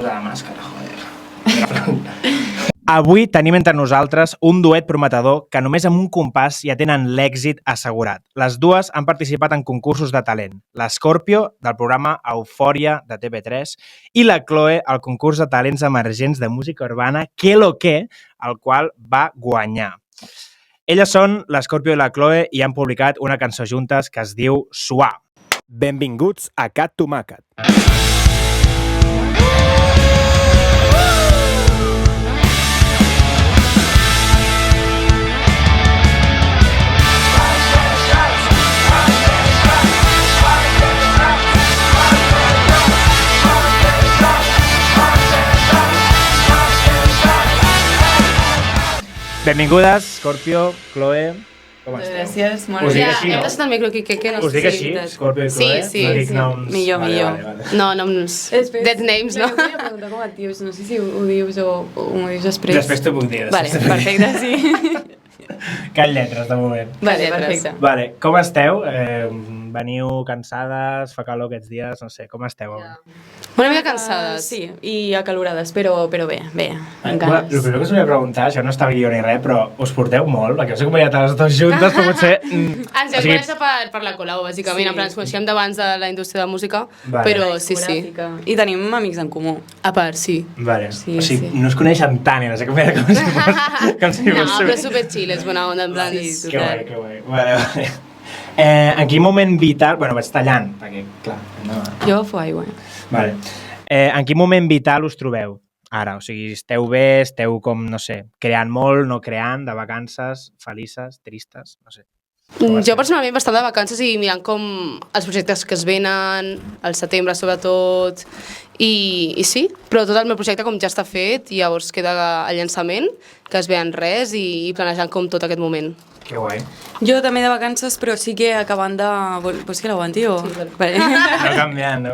La màscara, joder. Avui tenim entre nosaltres un duet prometedor que només amb un compàs ja tenen l'èxit assegurat. Les dues han participat en concursos de talent. L'Scorpio, del programa Eufòria de TV3, i la Chloe, al concurs de talents emergents de música urbana Que Lo Que, el qual va guanyar. Elles són l'Scorpio i la Chloe i han publicat una cançó juntes que es diu Suar. Benvinguts a Cat Tomàquet. Benvingudes, Scorpio, Chloe, com esteu? Gràcies, molt Us bé. dic així, no? Hem d'estar el micro aquí, que no Us dic així, Scorpio i Chloe? Sí, No dic noms... millor. Vale. No, noms... Dead names, no? Volia preguntar com et dius, no sé si ho dius o m'ho dius després. Després t'ho puc dir. Vale, perfecte, sí. Cal lletres, de moment. Vale, perfecte. Vale, com esteu? Veniu cansades, fa calor aquests dies, no sé, com esteu? Una mica cansades. Sí, i acalorades, però bé, amb El ganes. primer que us volia preguntar, això no està guió ni res, però us porteu molt? Perquè us he acompanyat a les dues juntes, però potser... Ens vam conèixer per la col·lau, bàsicament. Sí. En plan, ens coneixíem d'abans de la indústria de la música, Vale. però sí. I tenim amics en comú. A part, sí. Vale, Sí, o sigui, sí. no us coneixen tant, i les he acompanyat com si fos... No, però superchill, és bona onda, en plan... Sí, Que guai, que guai. Vale. En quin moment vital... Bueno, vaig tallant, perquè, clar... No. Jo agafo aigua. Vale. En quin moment vital us trobeu ara? O sigui, esteu bé, esteu com, no sé, creant molt, no creant, de vacances, felices, tristes, no sé. Jo personalment bastant de vacances i mirant com els projectes que es venen, al setembre sobretot, i sí, però tot el meu projecte com ja està fet i llavors queda el llançament, que es ve en res i planejant com tot aquest moment. Que guai. Jo també de vacances, però sí que acabant de... Vols que l'aguanti o...? Sí, vale. No canviant, no?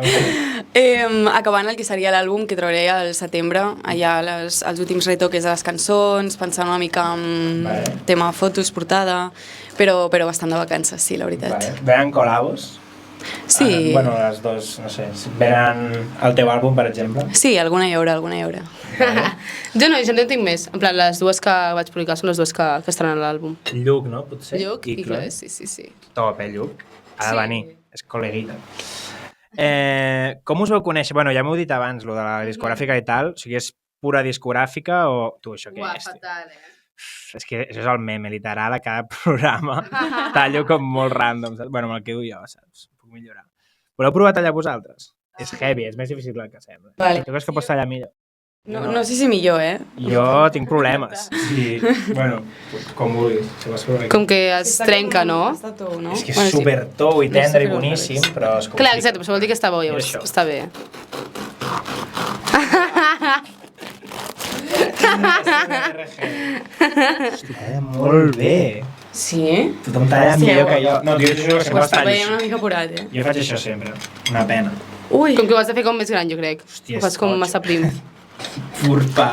Acabant el que seria l'àlbum que trauré al setembre, allà els últims retoques de les cançons, pensant una mica en tema fotos, portada, però bastant de vacances, sí, la veritat. Vale. Venen col·labos? Sí. Bueno, les dos, no sé, venen el teu àlbum, per exemple? Sí, alguna hi haurà. Jo no tinc més. En plan, les dues que vaig publicar són les dues que estaran a l'àlbum. Lluc, no? Potser? Lluc i Chloe. Chloe, sí. Top, Lluc? Ha de Sí. venir, és col·leguita. Com us vau conèixer? Bueno, ja m'heu dit abans, lo de la discogràfica i tal. O sigui, és pura discogràfica o... Tu, això què és? Fatal, És que això és el meme literal a cada programa. Tallo com molt random, saps? Bueno, me'l quedo jo, saps? Puc millorar. Voleu provar a tallar vosaltres? És heavy, és més difícil del que sembla. Vale. Tu creus que pots tallar millor? No sé si millor, Jo tinc problemes. Sí, bueno, com vulguis. Si vols provar. Com que es trenca, no? Està tou, no? És que és super tou i No sé tendre i fer-ho al boníssim, revés. però és Clar, exacte, però això vol dir que està bo, Mira llavors això. està bé. Molt bé. Sí? Tothom talla millor que jo. No, jo t'ho juro que Ho sempre està tallo veient una així. mica apurat, Jo faig això sempre. Una pena. Ui! Com que ho has de fer com més gran, jo crec. Hòstia, Ho fas com és massa prim. Furpa.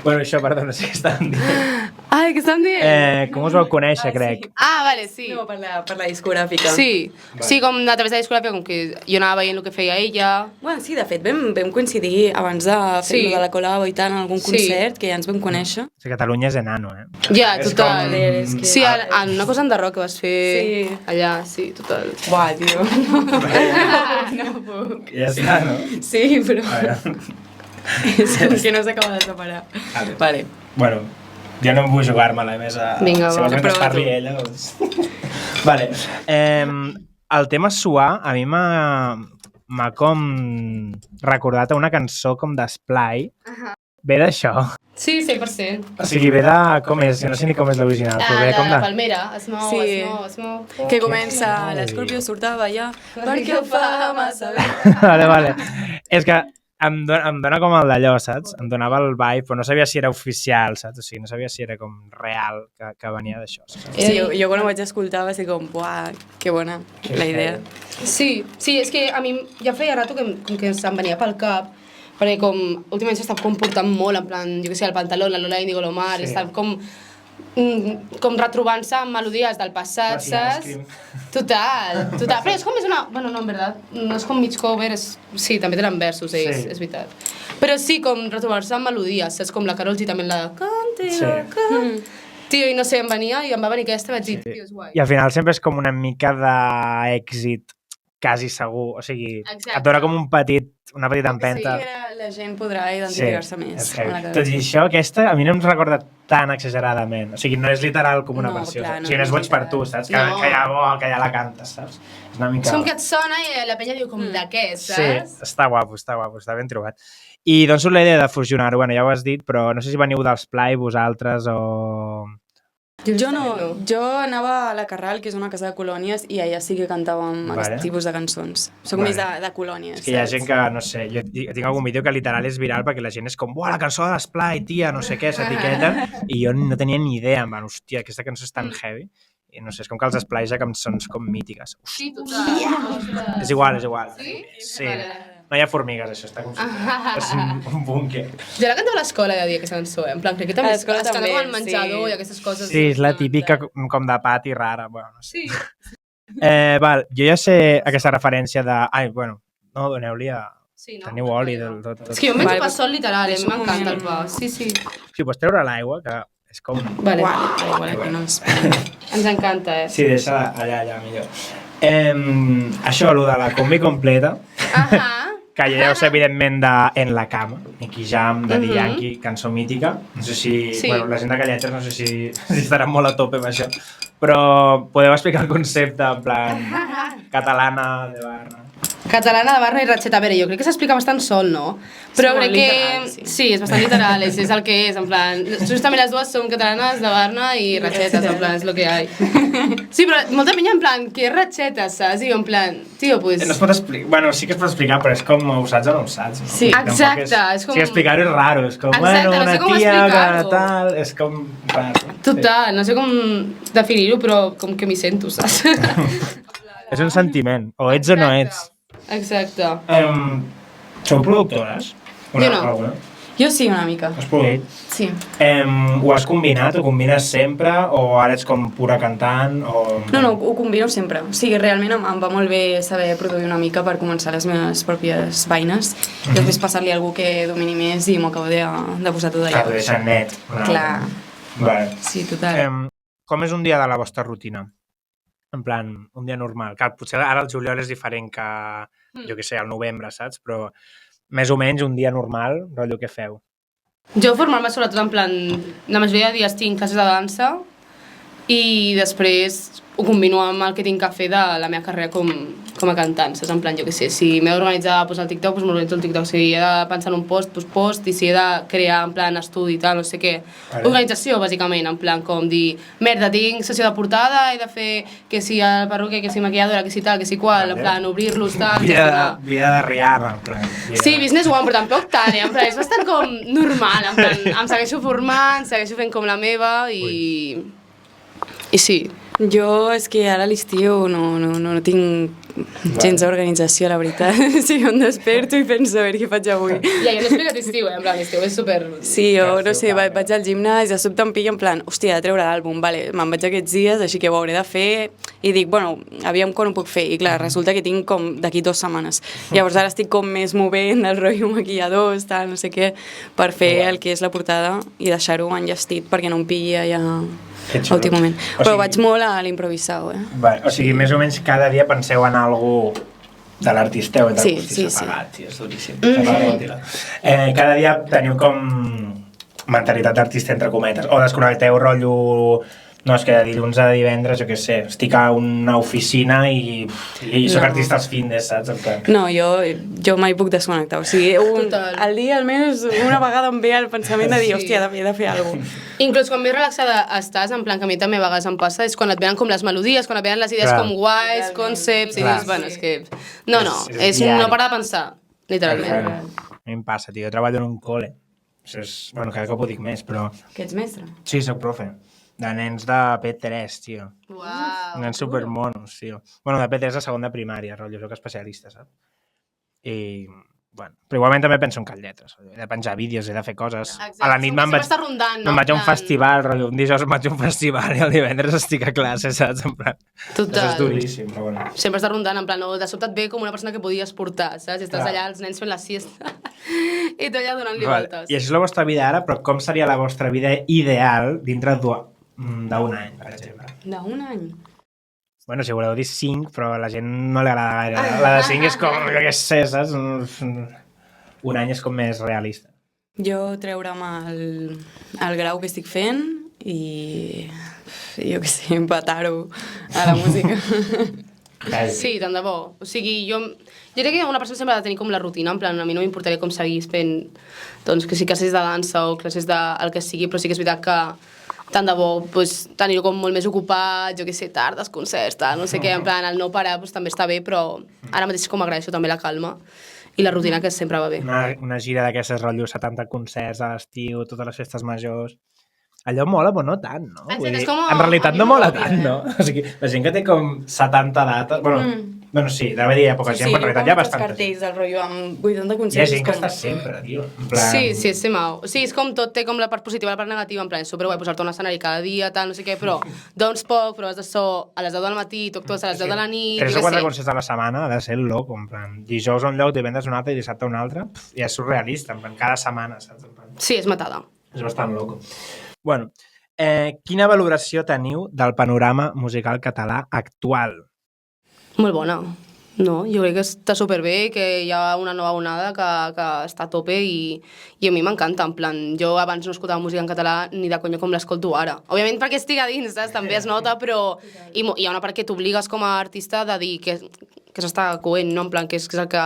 Bueno, això, perdona, sí que estàvem dient. Ai, què estan dient? Com us vau conèixer, crec? Ah, vale, sí. No, per la discogràfica. Sí, sí, com a través de la discogràfica, com que jo anava veient el que feia ella. Bueno, sí, de fet, vam coincidir abans de fer Sí. de la col·labo i tant en algun Sí. concert, que ja ens vam conèixer. O sigui, Catalunya és enano, eh? Ja, És total. com- és que- Sí, en una cosa en The Rock que vas fer Sí. allà, sí, total. Buah, tio. No puc. Ja està, no? Sí, però A veure. és com que no s'acaba de separar. Vale. Bueno, jo no em vull jugar-me-la més a... Vinga, si va. vols mentre Prova parli tu. ella, doncs... Vale. El tema suar a mi m'ha com recordat a una cançó com d'Esplai. Ve d'això. Sí, 100%. O sigui, ve de... Com és? Jo no sé ni com és l'original, però ve com La de... Palmera, es mou, Sí. es mou. Que comença l'Escorpio surt a ballar perquè ho fa massa bé. Vale. És que em dona com el d'allò, saps? Em donava el vibe, però no sabia si era oficial, saps? O sigui, no sabia si era com real, que venia d'això, saps? Sí, jo quan ho vaig escoltar va ser com, buah, que bona la idea. Sí, és que a mi ja feia rato com que em venia pel cap, perquè com últimament s'està com portant molt, en plan, jo què sé, el pantaló, la Lola Índigo Lomar, Sí. estan com com retrobant-se amb melodies del passat, saps? Total. Però és com més una... Bueno, no, en veritat, no és com mig cover, sí, també tenen versos ells, és veritat. Però sí, com retrobar-se amb melodies, saps? Com la Karol G també la... Tio, i no sé, em venia i em va venir aquesta i vaig dir, tio, és guai. I al final sempre és com una mica d'èxit quasi segur, o sigui, et dona com una petita empenta. Sí, la gent podrà identificar-se més. Tot i això, aquesta a mi no em recorda tan exageradament. O sigui, no és literal com una versió. O sigui, no és boig per tu, saps? Que ja la cantes, saps? És una mica... És com que et sona i la penya diu com de què, saps? Sí, està guapo, està ben trobat. I d'on surt la idea de fusionar-ho? Bueno, ja ho has dit, però no sé si veniu dels Play vosaltres o... Jo no, jo anava a la Carral, que és una casa de colònies, i allà sí que cantàvem aquest tipus de cançons. Soc més de colònies. És que hi ha gent que, no sé, jo tinc algun vídeo que literal és viral perquè la gent és com, buah, la cançó de l'Esplai, tia, no sé què, s'etiqueta, i jo no tenia ni idea, em van, hòstia, aquesta cançó és tan heavy. I no sé, és com que els Esplais ja cançons com mítiques. Sí, total. És igual. Sí? Sí. No hi ha formigues, això, està com... És un búnquer. Jo la cantava a l'escola, de dir aquesta cançó, en plan, crec que també es canta com al menjador i aquestes coses. Sí, és la típica com de pati rara. Bueno, no sé. Sí. Val, jo ja sé aquesta referència de... Ai, bueno, no, doneu-li a... Teniu oli del tot. És que jo menjo pa sol literal, a mi m'encanta el pa. Sí. Sí, pots treure l'aigua, que és com... Vale. Ens encanta, Sí, deixa allà, millor. Això, allò de la combi completa, que ja deu ser evidentment de En la cama, Nicky Jam, Daddy Yankee, cançó mítica. No sé si... Bueno, la gent de Calletes no sé si estaran molt a tope amb això, però podeu explicar el concepte, en plan, catalana de barra. Catalana de barra i ratxeta. A veure, jo crec que s'explica bastant sol, no? Però crec que... Sí, és bastant literal, és el que és, en plan... Justament les dues som catalanes de barna i ratxetes, en plan, és lo que hi ha. Sí, però molta penya en plan, què és ratxeta, saps? I jo en plan, tio, pues... No es pot explicar... Bueno, sí que es pot explicar, però és com ho saps o no ho saps. No? Sí, exacte, és com... Sí, explicar-ho és raro, és com, bueno, una tia que tal... És com raro. Total, no sé com definir-ho, però com que m'hi sento, saps? És un sentiment, o ets o no ets. Exacte. Sou productores? Jo no. Alguna? Jo sí, una mica. Has produït? Sí. Ho has combinat o combines sempre o ara ets com pura cantant? O... No, ho combino sempre. O sigui, realment em va molt bé saber produir una mica per començar les meves pròpies feines i després passar-li a algú que domini més i m'ho acabo de posar tot allà. Clar, t'ho deixen net. Clar. Vale. Sí, total. Com és un dia de la vostra rutina? En plan, un dia normal. Clar, potser ara el juliol és diferent que, jo què sé, al novembre, saps? Però més o menys un dia normal, rotllo, què feu? Jo formar-me sobretot en plan, la majoria de dies tinc classes de dansa i després ho combino amb el que tinc que fer de la meva carrera com a cantant, saps? En plan, jo què sé, si m'he d'organitzar el TikTok, doncs m'organitzo el TikTok, si he de pensar en un post, doncs post, i si he de crear en plan estudi i tal, no sé què. Organització, bàsicament, en plan, com dir, merda, tinc sessió de portada, he de fer que si el perruquer, que si maquilladora, que si tal, que si qual, en plan, obrir-los, tal... Vida de Rihanna, en plan. Sí, business one, però tampoc tant, en plan, és bastant com normal, en plan, em segueixo formant, segueixo fent com la meva i sí. Jo és que ara a l'estiu no tinc gens d'organització, la veritat. Sí, em desperto i penso a veure què faig avui. Ja, jo no explico l'estiu, en plan, l'estiu és super... Sí, jo no sé, vaig al gimnàs i de sobte em pillo en plan, hòstia, he de treure l'àlbum, vale, me'n vaig aquests dies, així que ho hauré de fer, i dic, bueno, aviam quan ho puc fer, i clar, resulta que tinc com d'aquí 2 setmanes. Llavors ara estic com més movent del rotllo maquilladors, tal, no sé què, per fer el que és la portada i deixar-ho enllestit perquè no em pilli allà l'últim moment. Però vaig molt a l'improvisar, Vale, o sigui, més o menys cada dia penseu en algú de l'artista o sí. Apagat, tio, és duríssim. Cada dia teniu com mentalitat d'artista entre cometes, o desconnecteu rotllo... No, és que de dilluns a divendres, jo què sé, estic a una oficina i soc artista als findes, saps? No, jo mai puc desconnectar, o sigui, al dia almenys una vegada em ve el pensament de dir, hòstia, he de fer alguna cosa. Inclús quan més relaxada estàs, en plan que a mi també a vegades em passa, és quan et venen com les melodies, quan et venen les idees com guais, concepts, i dius, bueno, és que... No, és no parar de pensar, literalment. A mi em passa, tio, jo treballo en un col·le. Bueno, cada cop ho dic més, però... Que ets mestre? Sí, soc profe. De nens de P3, tio. Uau! Nens supermonos, tio. Bueno, de P3 a segon de primària, rotllo, soc especialista, saps? I Bueno, però igualment també penso en cal lletres. He de penjar vídeos, he de fer coses. Exacte. A la nit Sempre està rondant, no? me'n vaig a un En plan- festival, rotllo, un dijous em vaig a un festival i el divendres estic a classe, saps? En plan, Total. això és duríssim, però bueno. Sempre està rondant, en plan, no, de sobte et ve com una persona que podies portar, saps? I estàs Clar. allà, els nens fent la siesta, i tu allà donant-li Vale. voltes. I això és la vostra vida ara, però com seria la vostra vida ideal dintre d'un any, per exemple? D'un any? Bueno, si voleu dir 5, però a la gent no li agrada gaire. La de 5 és com, jo què sé, saps? Un any és com més realista. Jo treure'm el grau que estic fent i jo què sé, empatar-ho a la música. Sí, tant de bo. O sigui, jo crec que una persona sempre ha de tenir com la rutina, en plan, a mi no m'importaria com seguís fent, doncs, que sí classes de dansa o classes del que sigui, però sí que és veritat que tant de bo pues, tenir-ho com molt més ocupat, jo què sé, tardes, concerts, tal, no sé què, en plan, el no parar pues, també està bé, però ara mateix com agraeixo també la calma i la rutina que sempre va bé. Una gira d'aquestes rotllo 70 concerts a l'estiu, totes les festes majors. Allò mola, però no tant, no? Exacte, Vull dir, és com- en realitat a mi no mola m'obvia, tant, no? O sigui, la gent que té com 70 dates... Bueno, sí, anava a dir època gent, però en realitat hi ha bastanta gent. cartells del rotllo amb 80 Hi ha concerts. gent que com- està sempre, tio. En plan... Sí, és mau. Sí, és com tot, té com la part positiva i la part negativa, en plan, és superguai posar-te un escenari cada dia, tal, no sé què, però dorms poc, proves de so a les 10 del matí, toc a les 10 de la nit, 3 jo o què 4 sé. concerts a la setmana ha de ser loco, en plan, dijous a un lloc, divendres a un altre i dissabte a un altre, ja és surrealista, en plan, cada setmana, saps? En plan, Sí, és matada. és bastant loco. Bueno, quina valoració teniu del panorama musical català actual? Molt bona. No, jo crec que està superbé, que hi ha una nova onada que està a tope i a mi m'encanta, en plan, jo abans no escoltava música en català ni de conya com l'escolto ara. Òbviament perquè estic a dins, saps? També es nota, però hi ha una part que t'obligues com a artista de dir que s'està coent, no? En plan, que és el que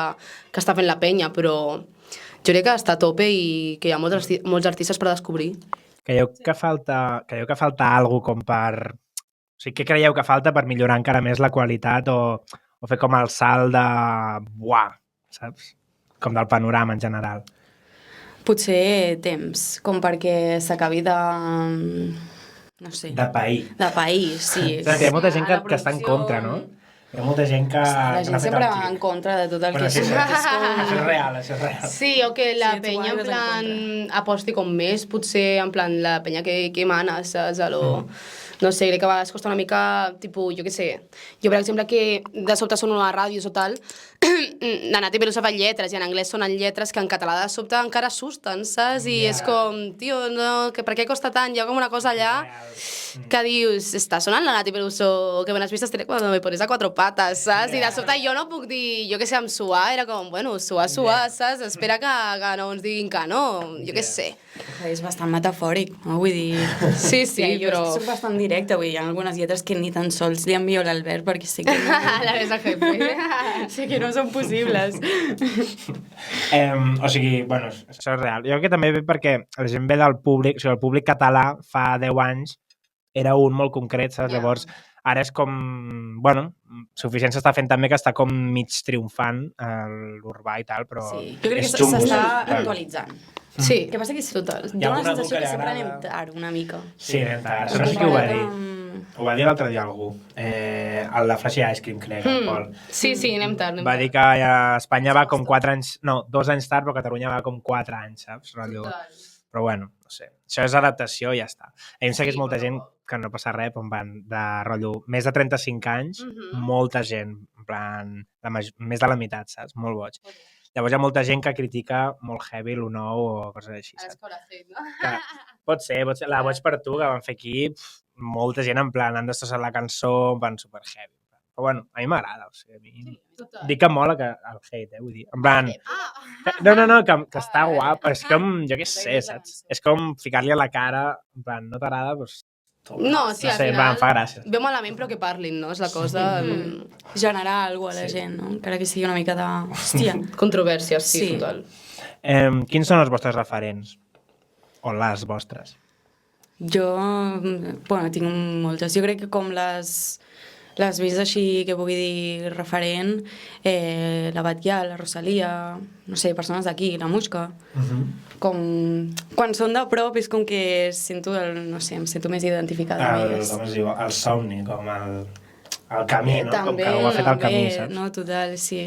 està fent la penya, però jo crec que està a tope i que hi ha molts artistes per descobrir. Creieu que falta alguna com per... O sigui, què creieu que falta per millorar encara més la qualitat o fer com el salt de... Buah, saps? Com del panorama en general. Potser temps, com perquè s'acabi de... no sé. De país. De país, sí. Clar, que hi ha molta gent A la que està en producció- contra, no? Hi ha molta gent que... La que gent n'ha fet sempre el va en clic. contra de tot el Bueno, que sí, és. sí. És com... Això és real, això és real. Sí, o que la Sí, tu penya en guanyes en plan aposti com més, potser en plan la penya que mana, saps? No sé, crec que a vegades costa una mica, tipus, jo què sé, jo per exemple que de sobte sono a la ràdio o tal, Nanat i Pelusa fan lletres i en anglès sonen lletres que en català de sobte encara assusten, saps? I és com, tio, no, que per què costa tant? Hi ha com una cosa allà que dius, està sonant la Nat i Peluso, que buenas vistas tiene cuando me pones a cuatro patas, saps? I de sobte jo no puc dir, jo què sé, amb suar, era com, bueno, suar, saps? Espera que no ens diguin que no, jo què sé. És bastant metafòric, no? Vull dir... Sí, sí, jo però... soc bastant directa, vull dir, hi ha algunes lletres que ni tan sols li envio a l'Albert perquè sé que no, La ves al jefe. sé que no són possibles. O sigui, bueno, això és real. Jo crec que també ve perquè la gent ve del públic, o sigui, el públic català fa 10 anys era un molt concret, saps? Ja. Llavors, ara és com, bueno, suficient s'està fent també que està com mig triomfant l'urbà i tal, però Sí, jo crec és que xungo. s'està Clar. actualitzant. Sí, El que passa que total. hi ha algun una algú sensació que li que sempre agrada. anem tard, una mica. Sí, anem tard. No sé qui ho va dir. Ho va dir l'altre dia algú. El de Flash Ice Cream, crec, el Pol. Sí, sí, anem tard. Va dir que a Espanya va com 4 anys... No, 2 anys tard, però Catalunya va com 4 anys, saps? Rotllo. Però bueno, no sé. Això és adaptació i ja està. A mi em segueix molta gent que no passa res, però van de rotllo més de 35 anys, molta gent, en plan, més de la meitat, saps? Molt boig. Llavors hi ha molta gent que critica molt heavy lo nou o coses així, A saps? l'escola fet, no? Que pot ser. La Boig per tu, que van fer aquí, molta gent en plan, han destrossat la cançó, van super heavy. Però bueno, a mi m'agrada, o sigui, a mi... Total. Dic que mola que el hate, vull dir. En plan... No, que està guap, és com, jo què sé, saps? És com ficar-li a la cara, en plan, no t'agrada, doncs... No, sí, no al sé, final... em fa gràcia. Veu malament, però que parlin, no? És la cosa... Generar alguna cosa a la gent, no? Encara que sigui una mica de... Hòstia. Controvèrsies, sí, Sí. total. Quins són els vostres referents? O les vostres? Jo, bueno, tinc moltes. Jo crec que com les més així que pugui dir referent, la Batllà, la Rosalia, no sé, persones d'aquí, la Muixca. Com... Quan són de prop és com que sento, no sé, em sento més identificada amb elles. Com es diu? El somni, com el camí, no? Com També, que ho ha fet el camí, saps? no, total, sí.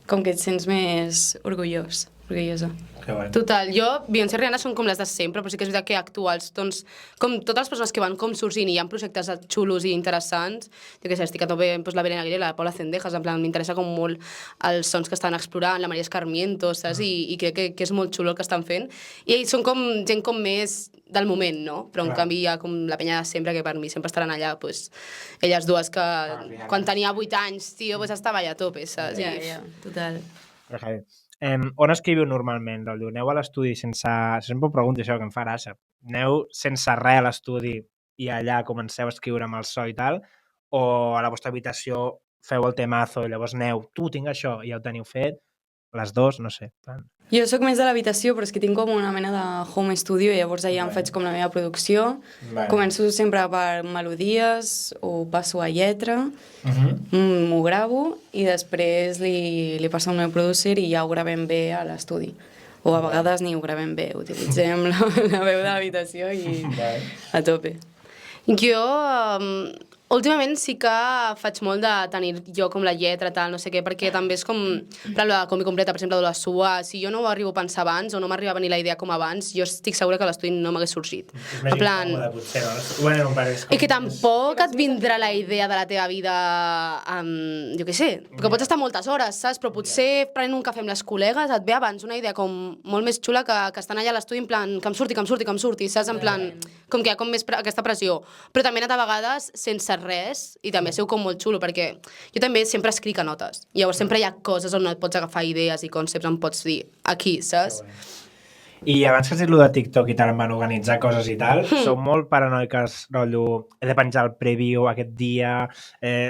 com que et sents més orgullosa. Que guai. Total, jo, Beyoncé i Rihanna són com les de sempre, però sí que és veritat que actuals, doncs, com totes les persones que van com sorgint i hi ha projectes xulos i interessants, jo què sé, estic a tope doncs, la Belén Aguilera, la Paula Cendejas, en plan, m'interessa com molt els sons que estan explorant, la Maria Escarmiento, saps? I crec que és molt xulo el que estan fent. I ells són com gent com més del moment, no? Però en canvi hi ha com la penya de sempre, que per mi sempre estaran allà, doncs, elles dues que quan tenia 8 anys, tio, doncs estava allà a tope, saps? Ja, total. Però, Javi, on escriviu normalment? Aneu a l'estudi sense... Sempre ho pregunto això, que em fa gràcia. Aneu sense res a l'estudi i allà comenceu a escriure amb el so i tal? O a la vostra habitació feu el temazo i llavors aneu, tu, tinc això, i ja ho teniu fet? Les dos, no sé. Jo sóc més de l'habitació, però és que tinc com una mena de home studio i llavors allà em faig com la meva producció. Començo sempre per melodies, ho passo a lletra, m'ho gravo i després li passo al meu producer i ja ho gravem bé a l'estudi. O a vegades ni ho gravem bé, utilitzem la veu de l'habitació i a tope. Jo, últimament sí que faig molt de tenir jo com la lletra, tal, no sé què, perquè també és com la combi completa, per exemple, de la SUA. Si jo no ho arribo a pensar abans o no m'arriba a venir la idea com abans, jo estic segura que l'estudi no m'hagués sorgit. És més incòmode, potser, no? Bueno, em pareix com... I que tampoc et vindrà la idea de la teva vida, jo què sé, que pots estar moltes hores, saps? Però potser prenent un cafè amb les col·legues et ve abans una idea com molt més xula que estan allà a l'estudi en plan que em surti, saps? En plan, com que hi ha com més aquesta pressió. Però també he anat a vegades sense res i també ha sigut com molt xulo perquè jo també sempre escric a notes. Llavors sempre hi ha coses on et pots agafar idees i conceptes on pots dir aquí, saps? I abans que has dit lo de TikTok i tal, em van organitzar coses i tal, sou molt paranoiques, rotllo, he de penjar el preview aquest dia,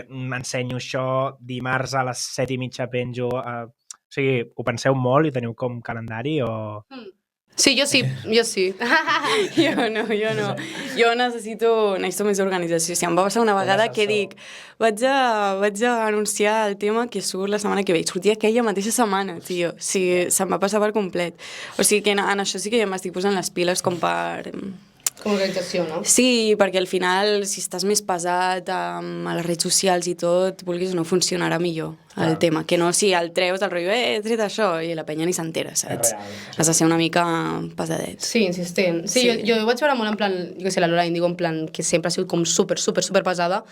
m'ensenyo això, dimarts a les 7:30 penjo... O sigui, ho penseu molt i teniu com calendari o... Sí, jo sí. Jo no. Jo necessito més organització. Si em va passar una vegada que dic vaig a anunciar el tema que surt la setmana que ve. Sortia aquella mateixa setmana, tio. Sí, se'm va passar per complet. O sigui que en això sí que ja m'estic posant les piles com per... Com organització, no? Sí, perquè al final, si estàs més pesat a les redes socials i tot, vulguis o no, funcionarà millor el tema. Que no, si el treus, el rotllo, he tret això, i la penya ni s'entera, saps? Has de ser una mica pesadet. Sí, insistent. Sí. Jo ho vaig veure molt en plan, jo què sé, la Lola Índigo, en plan, que sempre ha sigut com super pesada,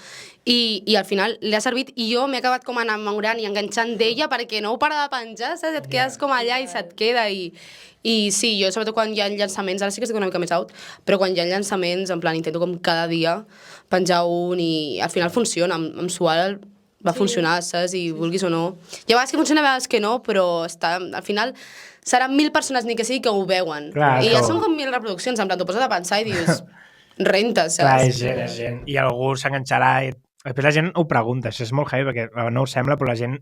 i al final li ha servit, i jo m'he acabat com enamorant i enganxant d'ella perquè no ho para de penjar, saps? Et quedes com allà i se't queda, i sí, jo sobretot quan hi ha llançaments, ara sí que estic una mica més out, però quan hi ha llançaments, en plan, intento com cada dia penjar un i al final funciona, amb Sual va funcionar, saps? I vulguis o no. Hi ha vegades que funciona, a vegades que no, però al final seran 1.000 persones ni que sigui que ho veuen. Clar, i ja són com 1.000 reproduccions, en plan, t'ho poses a pensar i dius, renta, saps? Clar, és gent. I algú s'enganxarà i després la gent ho pregunta, això és molt heavy perquè no ho sembla, però la gent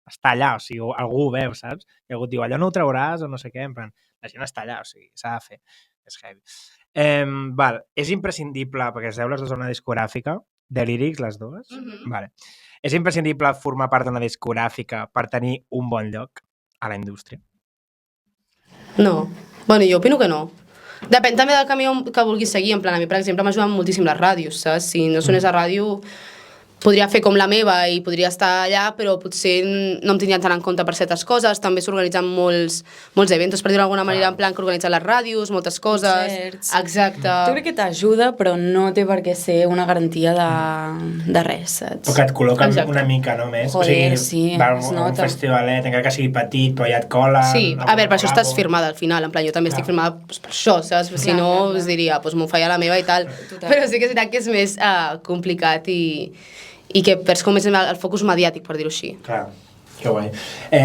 està allà, o sigui, algú ho veu, saps? I algú et diu, allò no ho trauràs o no sé què, en plan, la gent està allà, o sigui, s'ha de fer, és heavy. Val, és imprescindible, perquè esteu les dues a una discogràfica, de Lyrics, les dues? Vale. És imprescindible formar part d'una discogràfica per tenir un bon lloc a la indústria? No. Bueno, jo opino que no. Depèn també del camí que vulguis seguir, en plan, a mi, per exemple, m'ajuden moltíssim les ràdios, saps? Si no sonés a ràdio, podria fer com la meva i podria estar allà, però potser no em tindrien tant en compte per certes coses. També s'organitzen molts eventos, per dir-ho d'alguna manera, en plan que organitzen les ràdios, moltes coses. Concerts. Exacte. Jo crec que t'ajuda, però no té per què ser una garantia de res, saps? O que et col·loquen una mica, no, més? Joder, o sigui, va un festivalet, encara que sigui petit, però ja et cola... Sí, a veure, per això estàs firmada al final, en plan, jo també estic firmada per això, saps? Si no, us diria, m'ho faia la meva i tal. Però sí que és veritat que és més complicat i que perds com més el focus mediàtic, per dir-ho així. Clar, que guai.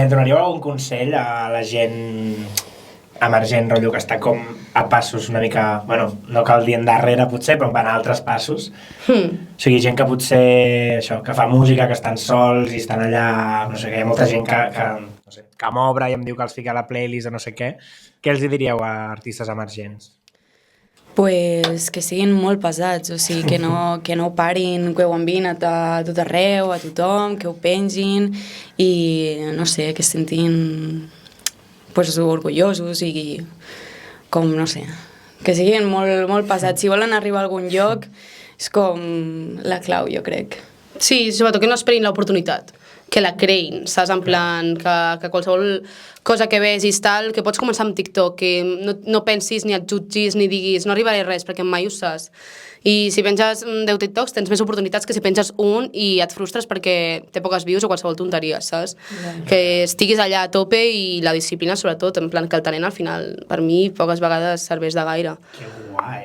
Donaríeu algun consell a la gent emergent, rotllo, que està com a passos una mica... Bueno, no cal dir endarrere, potser, però van a altres passos. O sigui, gent que potser, això, que fa música, que estan sols i estan allà... No sé què, hi ha molta gent que m'obre i em diu que els fica a la playlist o no sé què. Què els diríeu a artistes emergents? Pues que siguin molt pesats, o sigui, que no parin, que ho envien a tot arreu, a tothom, que ho pengin i, no sé, que es sentin pues, orgullosos i com, no sé, que siguin molt pesats. Si volen arribar a algun lloc és com la clau, jo crec. Sí, sobretot que no esperin l'oportunitat. que la creïn, saps? En plan, que qualsevol cosa que vegis tal, que pots començar amb TikTok, que no pensis ni et jutgis ni diguis no arribaré a res perquè mai ho saps. I si penges 10 TikToks tens més oportunitats que si penges un i et frustres perquè té poques views o qualsevol tonteria, saps? Que estiguis allà a tope i la disciplina sobretot, en plan que el talent al final per mi poques vegades serveix de gaire. Que guai,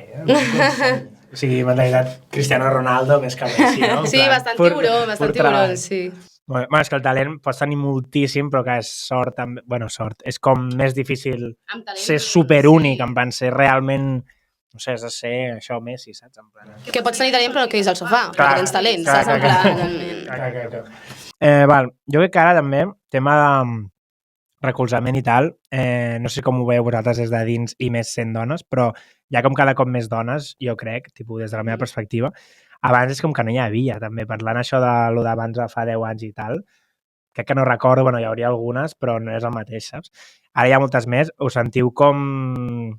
O sigui, mentalitat Cristiano Ronaldo més que Messi, no? Sí, bastant tiburó, sí. Bueno, és que el talent pots tenir moltíssim, però que és sort també. Bueno, sort. És com més difícil ser superúnic, en plan, ser realment... No sé, has de ser això, Messi, saps? En plan... Que pots tenir talent però que és al sofà, perquè tens talent, saps? En plan... Val, jo crec que ara també, tema de recolzament i tal, no sé com ho veieu vosaltres des de dins i més sent dones, però hi ha com cada cop més dones, jo crec, tipus, des de la meva perspectiva. Abans és com que no hi havia, també, parlant això de lo d'abans de fa 10 anys i tal, crec que no recordo, bueno, hi hauria algunes, però no és el mateix, saps? Ara hi ha moltes més, us sentiu com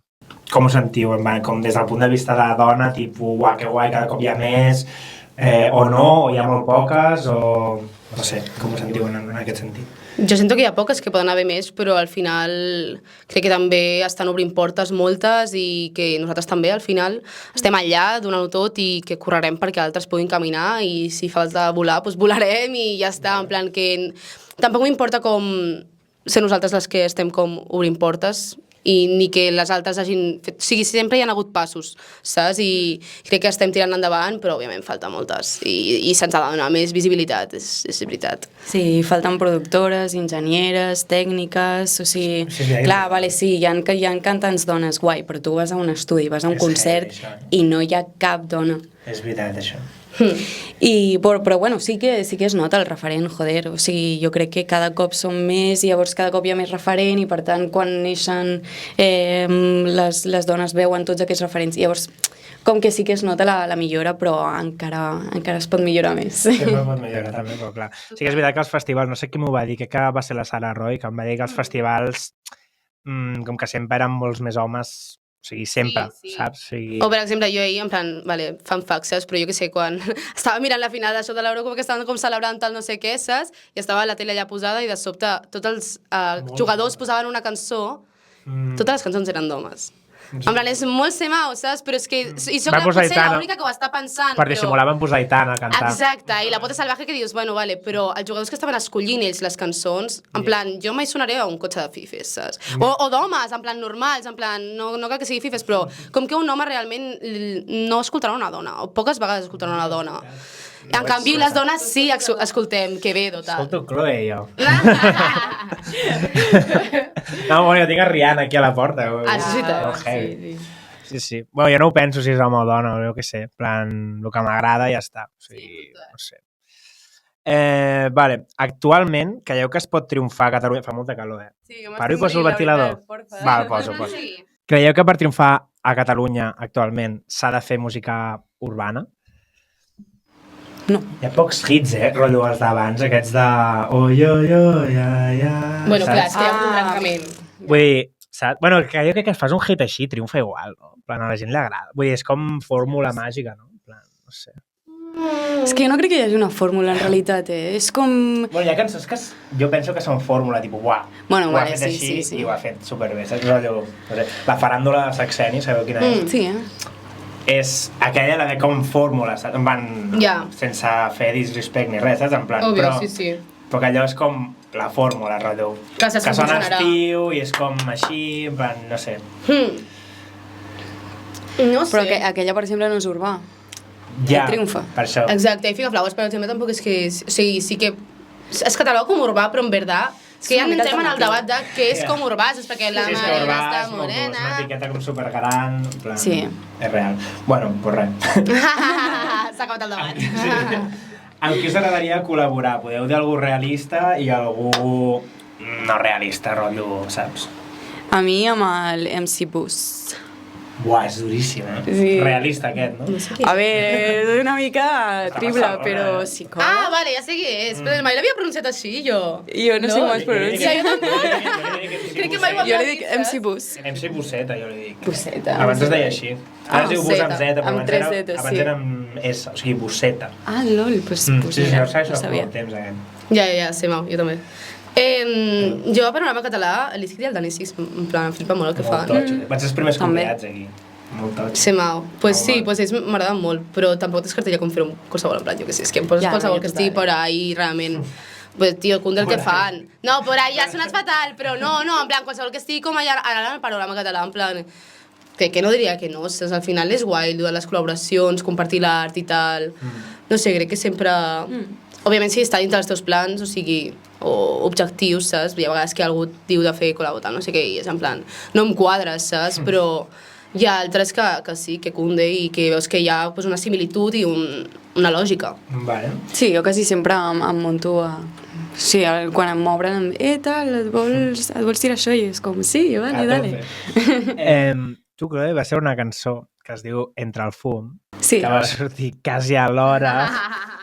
ho sentiu? Com des del punt de vista de dona, tipus, uah, que guai, cada cop hi ha més, o no, o hi ha molt poques, o no sé, com ho sentiu en aquest sentit? Jo sento que hi ha poques que poden haver més, però al final crec que també estan obrint portes moltes i que nosaltres també al final estem allà donant-ho tot i que correrem perquè altres puguin caminar i si fa falta volar, doncs volarem i ja està, en plan que tampoc m'importa com ser nosaltres les que estem com obrint portes i ni que les altres hagin fet... O sigui, sempre hi ha hagut passos, saps? I crec que estem tirant endavant, però òbviament falta moltes. I se'ns ha de donar més visibilitat, és veritat. Sí, falten productores, enginyeres, tècniques, o sigui... Clar, vale, sí, hi ha cantants dones, guai, però tu vas a un estudi, vas a un concert i no hi ha cap dona. És veritat, això. Però bueno, sí que es nota el referent, joder, o sigui, jo crec que cada cop som més i llavors cada cop hi ha més referent i per tant quan neixen les dones veuen tots aquests referents i llavors com que sí que es nota la millora però encara es pot millorar més. Sí, es pot millorar també, però clar. Sí que és veritat que els festivals, no sé qui m'ho va dir, que va ser la Sara Roy, que em va dir que els festivals com que sempre eren molts més homes. O sigui, sempre, sí. Saps? O sigui... O, per exemple, jo ahir, en plan, vale, fan faxes, però jo què sé, quan estava mirant la final d'això de l'Eurocopa, que estaven com celebrant tal no sé què, saps? I estava la tele allà posada i de sobte tots els jugadors posaven una cançó, totes les cançons eren d'homes. En plan, és molt semau, saps? Però és que... I soc potser l'única que ho està pensant, per dissimular van posar Aitana a cantar. Exacte, i la Pota Salvaje que dius, bueno, vale, però els jugadors que estaven escollint ells les cançons, en plan, jo mai sonaré a un cotxe de fifes, saps? O d'homes, en plan, normals, en plan, no cal que sigui fifes, però com que un home realment no escoltarà una dona, o poques vegades escoltarà una dona. En canvi, les dones sí escoltem Quevedo, tal. Escolto Chloe, jo. No, bueno, jo tinc a Rihanna aquí a la porta. Sí. Bueno, jo no ho penso si és home o dona, o jo què sé. En plan, el que m'agrada ja està. O sigui, no sé. Vale, actualment, creieu que es pot triomfar a Catalunya? Fa molta calor, Sí, paro i poso el ventilador? Val, poso. Creieu que per triomfar a Catalunya actualment s'ha de fer música urbana? No. Hi ha pocs hits, rotllo els d'abans, aquests de... Oi, ja... Bueno, clar, és que hi ha un trencament. Vull dir, saps? Bueno, jo crec que fas un hit així, triomfa igual, no? En plan, a la gent li agrada. Vull dir, és com fórmula màgica, no? En plan, no sé. És que jo no crec que hi hagi una fórmula, en realitat, És com... Bueno, hi ha cançons que jo penso que són fórmula, tipus, uah, bueno, ho ha fet així i ho ha fet superbé, saps? Rotllo, no sé, la faràndula de Saxeni, sabeu quina és? Sí, És aquella la de com fórmula, saps? En plan, sense fer disrespect ni res, saps? En plan, òbvio, sí. Però que allò és com la fórmula, rotllo. Que sona estiu i és com així, en plan, no sé. No sé. Però aquella, per exemple, no és urbà. Ja, triomfa. Per això. Exacte, i Figaflaues, per exemple, tampoc és que... O sigui, sí que es cataloga com urbà, però en veritat... És que ja entrem en el debat de què és com urbà, és perquè la Marina està morena... És una etiqueta com supergran, en plan... Sí. És real. Bueno, pues res. S'ha acabat el debat. Sí. Amb qui us agradaria col·laborar? Podeu dir algú realista i algú no realista, rotllo, saps? A mi amb el MC Bus. Buah, és duríssim, Sí. Realista aquest, no? A veure, és una mica triple, però sí com. Ah, vale, ja sé qui és. Però mai l'havia pronunciat així, jo. Jo no sé com es pronuncia. Jo també. Crec que mai ho havia Jo li dic MC Bus. MC Busseta, jo li dic. Busseta. Abans es deia així. Ara es diu Bus amb Z, però amb 3 Zs, abans era amb S, o sigui, Busseta. Ah, lol, pues Sí, mira, jo segueixo no fa sabia. molt temps, aquest. Ja, sí, Mau, jo també. Jo a Panorama Català, l'Isquit i el Dani, sí, en plan, em flipa molt el que fan. Molt toig. Van ser els primers També. convidats aquí. Molt toig. Sí, Mau. Pues sí, pues ells m'agraden molt, però tampoc descartaria com fer-ho qualsevol, en plan, jo què sé, és que em poses Ja, qualsevol no, que estigui per ahí, realment. Pues, tio, cun del que fan. No, por ahí ha sonat fatal, però no, en plan, qualsevol que estigui com allà al Panorama Català, en plan... Que no diria que no, saps? Al final és guai, de les col·laboracions, compartir l'art i tal. No sé, crec que sempre... Òbviament, si està dintre dels teus plans, o sigui, o objectius, saps? Hi ha vegades que algú et diu de fer col·laborar, no sé què, i és en plan, no em quadres, saps? Però hi ha altres que sí, que cunde i que veus que hi ha pues, una similitud i una lògica. Vale. Sí, jo quasi sempre em monto a... Sí, quan em m'obren, tal, et vols tirar això? I és com, sí, vale, dale. Tu, Chloe, va ser una cançó que es diu Entre el fum, Sí. que va sortir quasi a l'hora,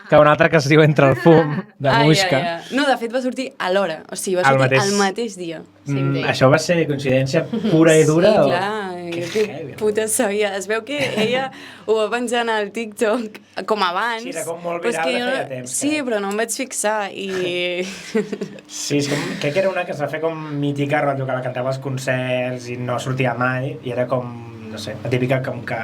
que una altra que es diu Entre el fum, de Muixca. No, de fet va sortir a l'hora, o sigui, va Al sortir mateix- al mateix dia. Això va ser coincidència pura i dura? Sí, o- clar, Que que heavy. puta sabia. Es veu que ella ho va penjar al TikTok com abans. Sí, era com molt però és viral que de jo feia temps, Sí, crec. però no em vaig fixar i... Sí, és com, crec que era una que es va fer com mítica, rotllo, que la cantava als concerts i no sortia mai, i era com, no sé, la típica com que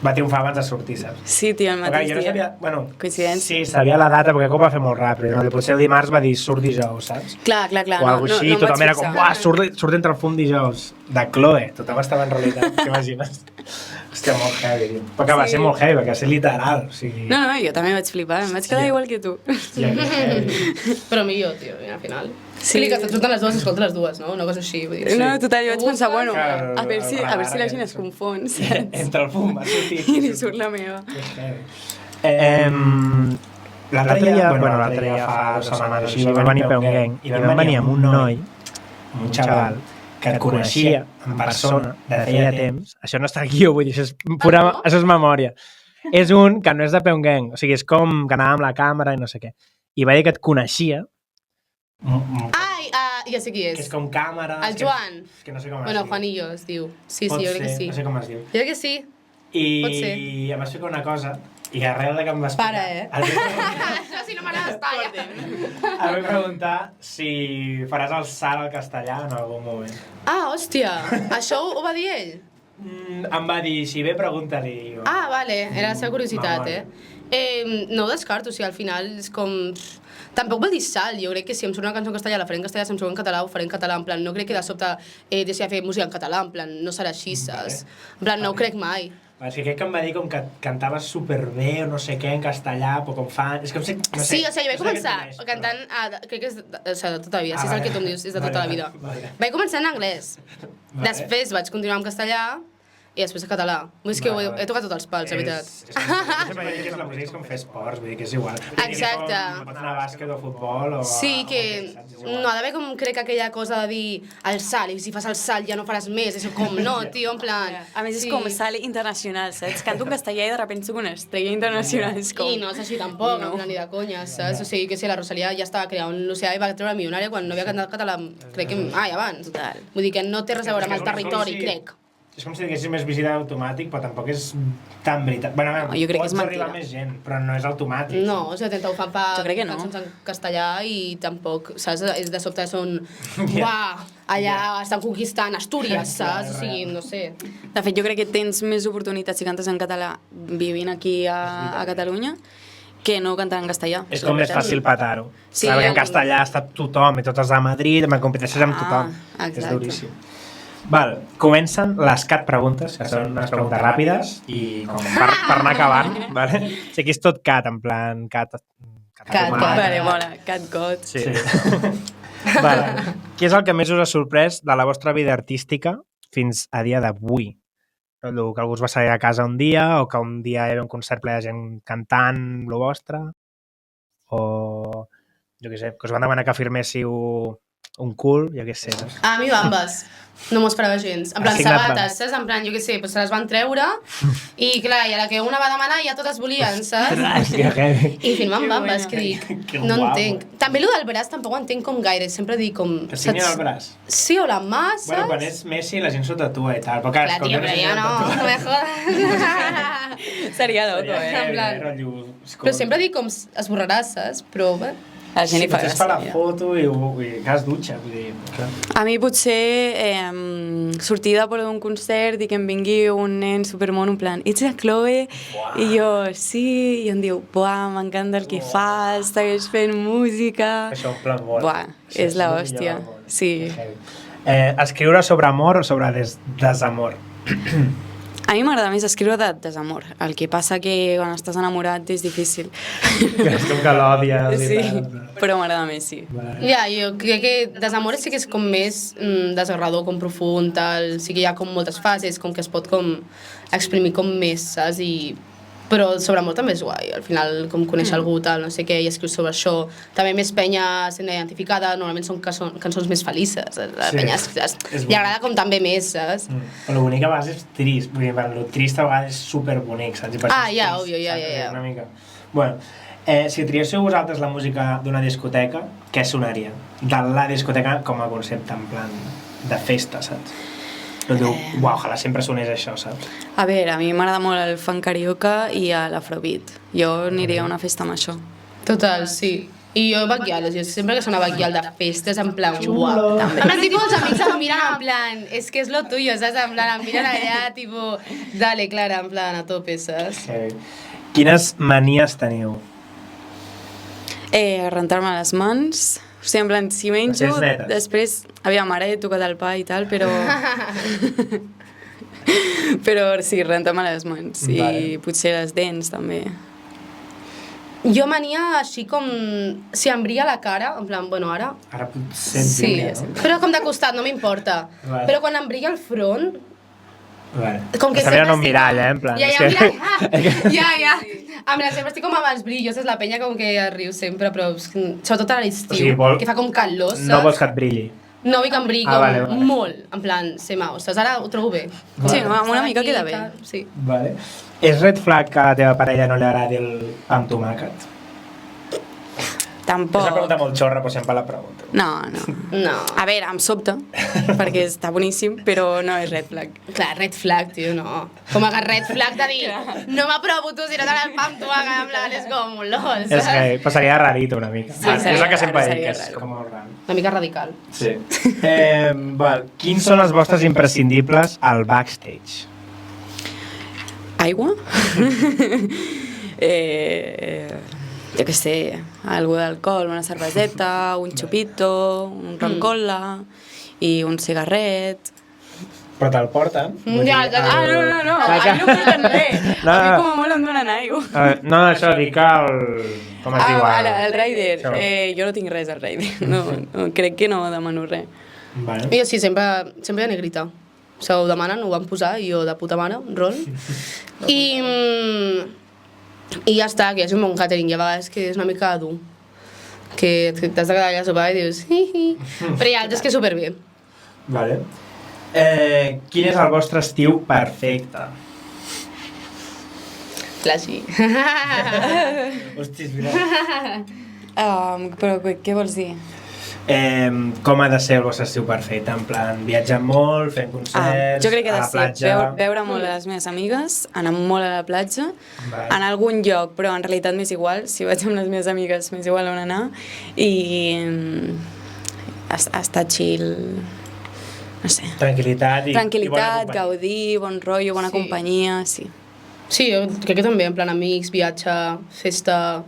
va triomfar abans de sortir, saps? Sí, tio, el Perquè mateix jo no dia. sabia, bueno, Coincidència. sí, sabia la data, perquè com va fer molt ràpid, no? Potser el dimarts va dir surt dijous, saps? Clar, O alguna així, em vaig tothom era com, fixar. uah, surt entre el fum dijous, de Chloe, tothom estava en realitat, t'imagines? Hòstia, molt heavy, tio. Però que va Sí. ser molt heavy, perquè va ser literal, o sigui... No, jo també vaig flipar, em vaig quedar igual que tu. Hòstia, que heavy. Però millor, tio, al final. Sí. Sí. Que et surten les dues, escolta les dues, no? Una cosa així, vull dir. No, total, jo vaig pensar, bueno, Clar, a veure si la gent es aquest. confon, saps? Entre el fum va sortir. I li surt la meva. L'altre dia, fa 2 setmanes així, va venir Peu Gang i vam venir amb un noi, amb un xaval, que et coneixia en persona de feia temps. Això no està aquí, vull dir, això és, pura, això és memòria. És un que no és de Peu Gang, o sigui, és com que anava amb la càmera i no sé què. I va dir que et coneixia. Ai, ja sé qui és. Que és com càmera... El Joan. És que no sé com es Bueno, diu. Juanillo es diu. Sí, Pot jo crec que ser, sí. No sé com es diu. Jo crec que sí. Pot ser. I em vas fer una cosa, i arrel de que em vas Para, el vaig Això sí, no m'agrada estar, em vaig preguntar si faràs el salt al castellà en algun moment. Ah, hòstia. Això ho va dir ell? Em va dir, si bé, pregunta-li. Ah, vale. Era la seva curiositat, Memòria. No ho descarto, o sigui, al final és com... Tampoc vol dir salt, jo crec que si em surt una cançó en castellà la faré en castellà, si em surt en català ho faré en català, en plan, no crec que de sobte deixi de fer música en català, en plan, no serà així, saps? En plan, no ho crec mai. És que crec que em va dir com que cantaves superbé o no sé què en castellà, però com fan... És que no sé... Sí, o sigui, jo vaig no sé començar què et coneix, cantant, crec que és de tota la vida, si és el vale. que tu em dius, és de tota la vida. Vale. Vaig començar en anglès, Vale. després vaig continuar en castellà, i després en català. És que he tocat tots els pals, la veritat. Sempre dic que la música és com fer esports, vull dir que és igual. Vull dir que és Exacte. com pots anar a bàsquet o futbol o... Sí, que saps? És igual. no ha d'haver com crec aquella cosa de dir el salt, i si fas el salt ja no faràs més, és com, no, tio, en plan... A més, és com sale internacional, saps? Canto en castellà i de repente soc una estrella internacional, és com... I no és així tampoc, en plan, ni de conya, saps? O sigui, que si la Rosalia ja estava creant un l'oceà i va treure Milionària quan no havia cantat català, crec que mai abans. Total. Vull dir que no té res a veure amb el territori, crec. És com si diguéssim més visita automàtic, però tampoc és tan veritat. Bueno, No, jo crec que és pots arribar mentida. més gent, però no és automàtic. No, o sigui, Tenta ho fan per Jo crec que no. cançons en castellà i tampoc, saps? De sobte són, uah, allà estan conquistant Astúries, saps? O sigui, no sé. De fet, jo crec que tens més oportunitats si cantes en català vivint aquí a Catalunya que no cantant en castellà. És com més fàcil petar-ho. Sí, Clar, perquè en com- castellà està tothom, i tots els de Madrid, amb competències amb Ah, tothom. exacte. És duríssim. Val, comencen les cat preguntes, que són unes preguntes ràpides i com per anar acabant, vale? O sigui, és tot cat, en plan cat... Cat, Vale, mola, cat got. Sí. Vale. Què és el que més us ha sorprès de la vostra vida artística fins a dia d'avui? Que algú us va salir a casa un dia o que un dia hi havia un concert ple de gent cantant lo vostre? O, jo què sé, que us van demanar que firméssiu un cul, jo què sé. Saps? A mi bambes. No m'ho esperava gens. En plan, Assignat sabates, saps? En plan, jo què sé, pues se les van treure i clar, i a la que una va demanar ja totes volien, saps? Hòstia, heavy. I firmar amb Que bambes, buena. que dic, Que no guapo. entenc. També el del braç tampoc ho entenc com gaire, sempre dic com... Que signin el braç. Sí, o la mà, saps? Bueno, quan és Messi la gent s'ho tatua i tal, però clar, Clar, com tio, que però se ja no, tatua- no me jodas. Seria loco, Seria eh? heavy, En plan- rotllo, Però sempre dic com esborraràs, saps? Però bé, A la gent li fa potser es fa la gràcia. foto i gas dutxa, vull dir... Clar. A mi potser sortir de por d'un concert i que em vingui un nen supermono en plan, ets la Chloe? Buah. I jo, sí, i em diu, buah, m'encanta el que fas, segueix fent música... Això en plan molt. Buah, Això és la el millor hòstia, del món. sí. Que heavy. Escriure sobre amor o sobre desamor? A mi m'agrada més escriure de desamor. El que passa que quan estàs enamorat és difícil. És com que l'òdies i Sí, tal. però m'agrada més, sí. Vale. Ja, jo crec que Desamor sí que és com més desgarrador, com profund, tal. Sí que hi ha com moltes fases, com que es pot com exprimir com més, saps? Però sobre amor també és guai, al final com conèixer algú, tal, no sé què, i escrius sobre això. També més penya sent identificada, normalment són cançons més felices, la Sí, penya és li agrada com també més, saps? Però el bonic a vegades és trist, vull dir, el trist a vegades és superbonic, saps? I per això és ja, trist, òbvio, ja. saps? Una mica. Bueno, si triéssiu vosaltres la música d'una discoteca, què sonaria? De la discoteca com a concepte, en plan de festa, saps? No diu, uau, ojalà sempre sonés això, saps? A veure, a mi m'agrada molt el funk carioca i l'afrobeat. Jo aniria a una festa amb això. Total, sí. I jo Bacchial, jo sempre que sona Bacchial de festes, en plan, uau. En plan, tipo, els amics em miren en plan, és que és lo tuyo, saps? En plan, em miren allà, tipo, dale, Clara, en plan, a tope, saps? Quines manies teniu? Rentar-me les mans... O sigui, en plan, si menjo, Les netes. després... Aviam, ara he tocat el pa i tal, però... però sí, rentar-me les mans. I Vale. potser les dents, també. Jo mania així com... Si em brilla la cara, en plan, bueno, ara... Ara potser Sí, no? però com de costat, no m'importa. Vale. Però quan em brilla el front... Vale. Com que Està mirant sempre un mirall, en plan... Ja, és ja, que- mira, ja. En plan, sempre estic com amb els brillos, és la penya com que riu sempre, però sobretot a l'estiu, O sigui, que fa com calor, saps? No vols que et brilli. No vull que em brilli com vale, vale. molt, en plan, ser mau, saps? Ara ho trobo bé. Sí, no, amb una Estar mica aquí, queda bé. tal, Sí. Vale. És red flag que a la teva parella no li agradi el pa amb tomàquet? Tampoc. És una pregunta molt xorra, però sempre la pregunto. No, no. No. A veure, em sobta, perquè està boníssim, però no és red flag. Clar, red flag, tio, no. Com a red flag de dir, no m'aprovo tu si no t'agrada el pa amb tomàquet, en plan, és com, lol, És que passaria rarito una mica. Sí, és el que sempre seria dic, que és raro. com molt raro. Una mica radical. Sí. Quins són els vostres imprescindibles al backstage? Aigua? Jo què sé, algú d'alcohol, una cerveseta, un chupito, un ron cola i un cigarret. Però te'l porten? Vull Ja, dir, ja, No, Ah, a mi no em donen res. No, A mi no. com a molt em donen aigua. No, això dic que el... Com es diu? El Raider. Això. Jo no tinc res al Raider. No, crec que no demano res. Vale. Jo sí, sempre hi ha negrita. O sigui, ho demanen, ho van posar, i jo de puta mare, un ron. I ja està, que és un bon catering, i a vegades que és una mica dur. Que t'has de quedar allà a sopar i dius... Però hi ha altres que superbé. Vale. Quin és el vostre estiu perfecte? Flashy. Hosti, és veritat. Però què vols dir? Com ha de ser el vostre estiu perfecte? En plan, viatjant molt, fent concerts, Jo crec que a ha la de ser platja... veure molt a les meves amigues, anar molt a la platja, Vale. anar a algun lloc, però en realitat m'és igual, si vaig amb les meves amigues m'és igual on anar, i estar chill, no sé. Tranquil·litat i bona Tranquil·litat, companyia. gaudir, bon rotllo, bona Sí. companyia, sí. Sí, jo crec que també, en plan amics, viatge, festa,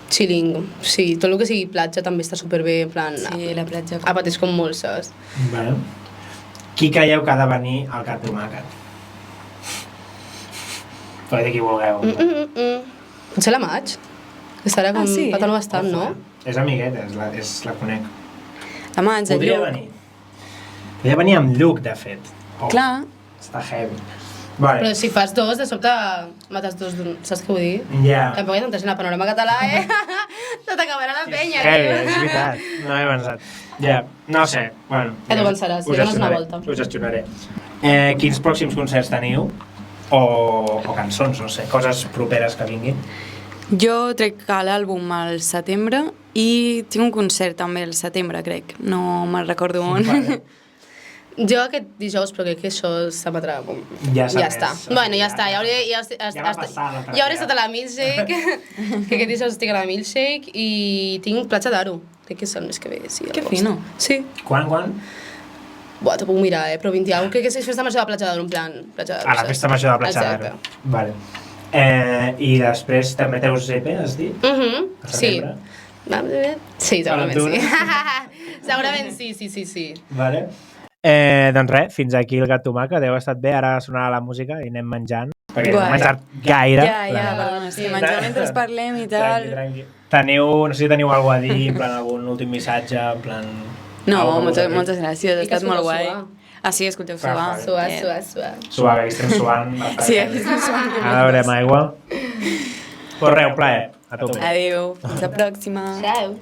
chilling. Sí, tot el que sigui platja també està superbé, en plan... Sí, la platja. Apeteix com molt, saps? Vale. Qui creieu que ha de venir al Cat Tomàquet? Podeu dir qui vulgueu. Potser la Maig, que estarà com sí? patant bastant, no? És amigueta, la conec. La mans, el Podria lluc. venir. Podria venir amb Lluc, de fet. Oh, Clar, Està heavy. Vale. Però si fas dos, de sobte mates dos d'un... Saps què vull dir? Ja. Tampoc hi ha tanta gent al panorama català, Se t'acabarà la penya, Heavy, tio. és veritat. No he pensat. Ja, no sé. Bueno, Ja t'ho pensaràs, us ja dones una gestionaré, volta. Us gestionaré. Quins pròxims concerts teniu? O cançons, no sé, coses properes que vinguin. jo trec l'àlbum al setembre i tinc un concert també al setembre, crec. No me'n recordo on. Vale. Jo aquest dijous, però crec que això s'emetrà com... Ja ja més. està. Bueno, ja està. Ja va passar l'altre ja hauré dia. estat a la Milkshake, que aquest dijous estic a la Milkshake, i tinc Platja d'Aro. Crec que és el mes que ve, sí. Que agost. fino. Sí. Quan? Buah, t'ho puc mirar, però 21. Crec que és festa major de Platja d'Aro, en plan... Platja d'Aro, A la saps? festa major de Platja d'Aro. Exacte. Vale. I després també treus EP, has dit? A Sí. setembre? Sí, segurament Aventura. sí. Segurament sí. Vale. Doncs res, fins aquí el gat tomaca. Déu ha estat bé, ara sonarà la música i anem menjant. Perquè no Guai. hem menjat gaire. Ja, perdona, és que mengem mentre parlem i tal. Tranqui. No sé si teniu alguna cosa a dir, en plan algun últim missatge, en plan... No, algo que moltes gràcies, ha I que estat molt escolteu guai. suar. Ah, sí, escolteu suar. Suar. Suave, aquí estem suant. Sí, aquí estem suant. Ara veurem aigua. Pues res, un plaer. A tope. Adéu, fins la pròxima. Ciao.